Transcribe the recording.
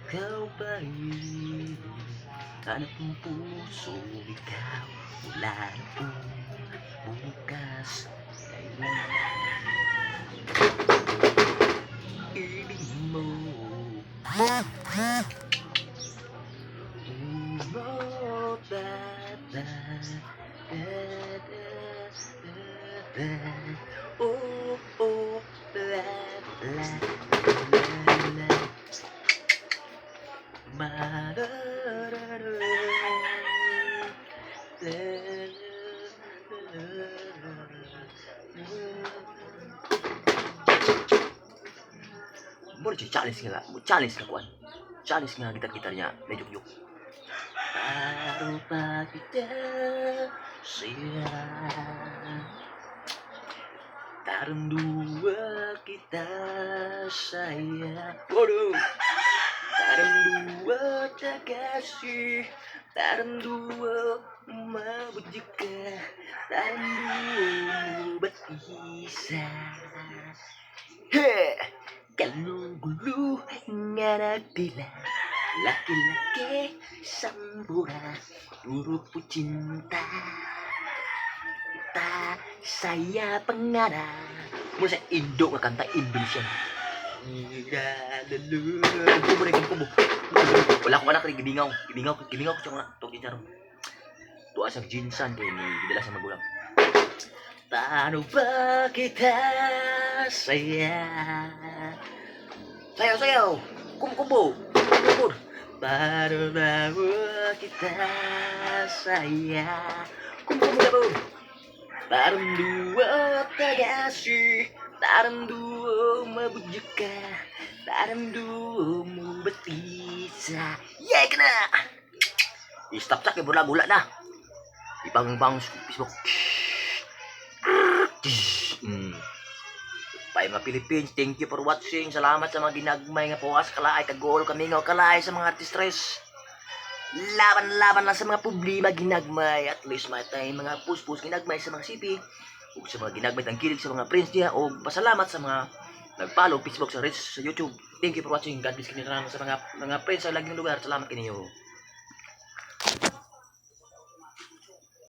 Ikaw ba'y hanap ng puso? Ikaw wala na pong bukas. Kailan ibig mo oh, oh, la, la, la, la. Mo challenge nga, challenge ka kuan. Challenge nga gitar-gitar niya, medyo yuk. Paro pa kita siya. Tarong dua kita saya. Waduh. Tarong dua kasih. Tarong dua mabut jika. Tarong dua batisa. Heh. Kalau gulu ngarapila. Laki-laki sambura. Puro cinta. Kita saya pengarah. Mula sa Indo nga kanta Indonesian. Wala ko anak rin gibingaw ko siya nga to gitaro. Tuwa sa jinsan kay ni gidala sa magulang. Paano ba kita sayaw kumbo paano ba kita kumbo parang dua tagasi parang dua mabujuk ka parang dua mo batisa yay ka na i-stop sak bula-bula na ibang Facebook Pay mga Philippines, thank you for watching. Salamat sa mga ginagmay nga puwas kalaay kagol kami nga kalaay sa mga artistres. Laban-laban lang sa mga problema ginagmay. At least may tayong mga puspus ginagmay sa mga sipi. O sa mga ginagmay tang kilig sa mga friends niya. O pasalamat sa mga nag-follow Facebook sa YouTube. Thank you for watching. God bless kinyo sa mga friends sa laging lugar. Salamat kinyo.